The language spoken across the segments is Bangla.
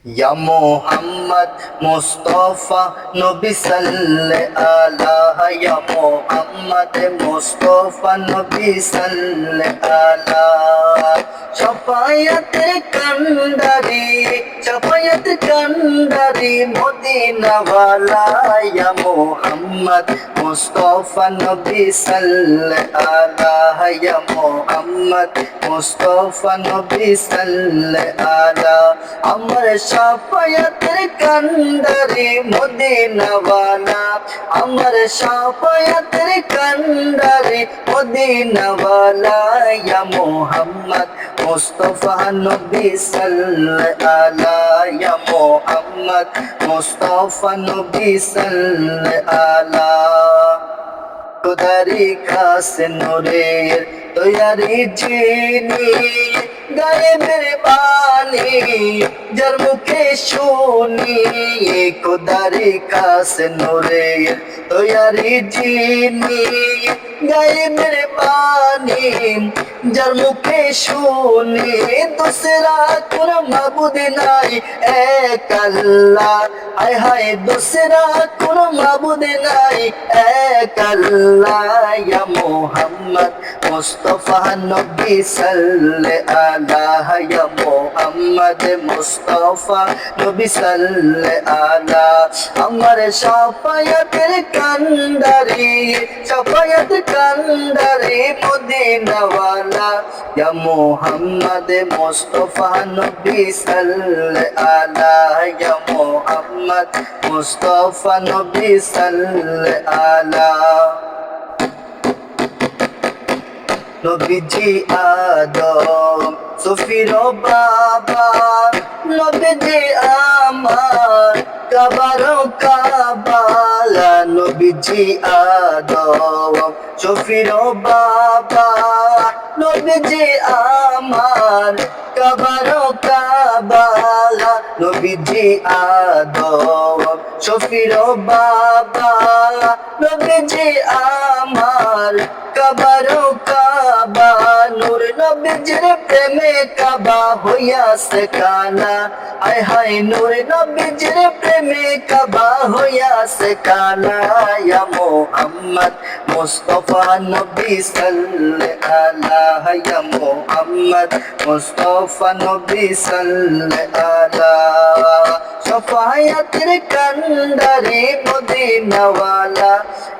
ইয়া মুহাম্মদ মুস্তাফা নবী সাল্লাল্লাহু আলা ইয়া মুহাম্মদ মুস্তাফা নবী সাল্লাল্লাহু আলা শাফায়াত কান্ডারি মদিনা ওয়ালা ইয়া মুহাম্মদ মুস্তাফা নবী সাল্লাল্লাহু আলা ইয়া মুহাম্মদ মুস্তাফা নবী সাল্লাল্লাহু আলা আমার শাফায়াতের কান্ডারি মদিনা ওয়ালা আমার শাফায়াতের কান্ডারি মদিনা ওয়ালা ইয়া মুহাম্মদ মুস্তাফা নবী সাল্লাল্লাহু আলা ইয়া মুহাম্মদ মুস্তাফা নবী সাল্লাল্লাহু আলা খুদারি খাস নূরের তৈয়ারি যিনি গায়েবের বাণী যার মুখে শুনি খুদারি খাস নূরের তৈয়ারি যিনি গায়েবের বাণী যার মুখে শুনি দুসরা কোন মাবুদ নাই এক আল্লাহ হায় হায় দুসরা কোন মাবুদ নাই এক আল্লাহ ইয়া মুহাম্মদ মুস্তাফা নবী সাল্লাল্লাহু আলা ইয়া মুহাম্মদ মুস্তাফা নবী সাল্লাল্লাহু আলা আমার শাফায়াতের কান্ডারি মদিনা ওয়ালা ইয়া মুহাম্মদ মুস্তাফা নবী সাল্লাল্লাহু আলা ইয়া মুহাম্মদ মুস্তাফা নবী সাল্লাল্লাহু আলা নবীজি আদম সফির বাবা নবীজি আমার কাবার কাবা নবীজি আদম সফির বাবা নবীজি আমার কাবার কাবা নবীজি আদম সফির বাবা নবীজি আমার কাবার কাবা নূর নবীজির প্রেমে কাবা হইয়াছে কানা আয় হায় নূর নবীজির প্রেমে কাবা হইয়াছে কানা ইয়া মুহাম্মদ মুস্তাফা নবী সাল্লাল্লাহু আলা ইয়া মুহাম্মদ মুস্তাফা নবী সাল্লাল্লাহু আলা শাফায়াতের কান্ডারি মদিনা ওয়ালা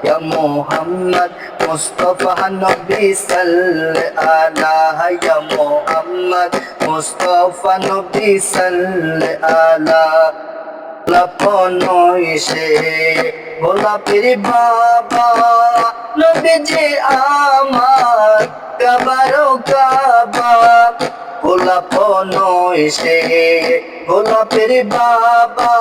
ইয়া মুহাম্মদ মুস্তাফা নবী সাল্লাল্লাহু আলা ইয়া মুহাম্মদ মুস্তাফা নবী সাল্লাল্লাহু আলা লাপনইসে গোলাপের বাবা নবীজি আমার কাবার কাবা গোলাপনইসে গোলাপের বাবা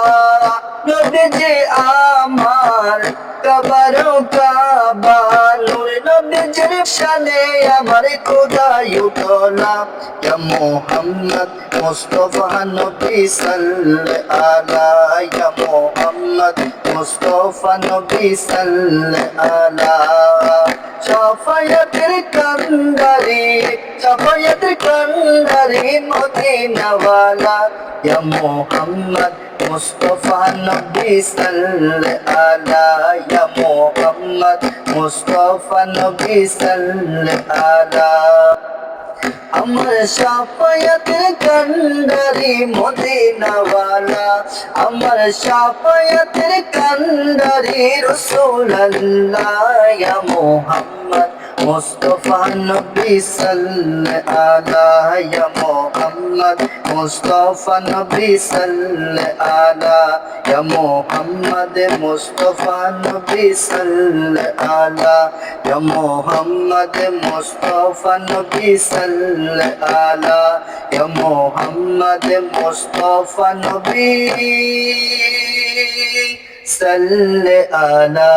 নবীজি আমার কাবার কাবা নূর নবীজির শানে আমার খোদাই উতলা ইয়া মুহাম্মদ মুস্তাফা নবী সাল্লাল্লাহু আলা ইয়া মুহাম্মদ মুস্তাফা নবী সাল্লাল্লাহু আলা শাফায়াতের কান্ডারি মদিনা ওয়ালা ইয়া মুহাম্মদ মুস্তাফা নবী সাল্লাল্লাহু আলা ইয়া মুহাম্মদ মুস্তাফা নবী সাল্লাল্লাহু আলা আমার শাফায়াতের কান্ডারি মদিনা ওয়ালা আমার শাফায়াতের কান্ডারি রাসূলুল্লাহ ইয়া মুহাম্মদ মুস্তাফা নবী সাল্লাল্লাহু আলা ইয়া মুহাম্মদ মুস্তাফা নবী সাল্লাল্লাহু আলা ইয়া মুহাম্মদ মুস্তাফা নবী সাল্লাল্লাহু আলা ইয়া মুহাম্মদ মুস্তাফা নবী সাল্লাল্লাহু আলা ইয়া মুহাম্মদ মুস্তাফা নবী সাল্লাল্লাহু আলা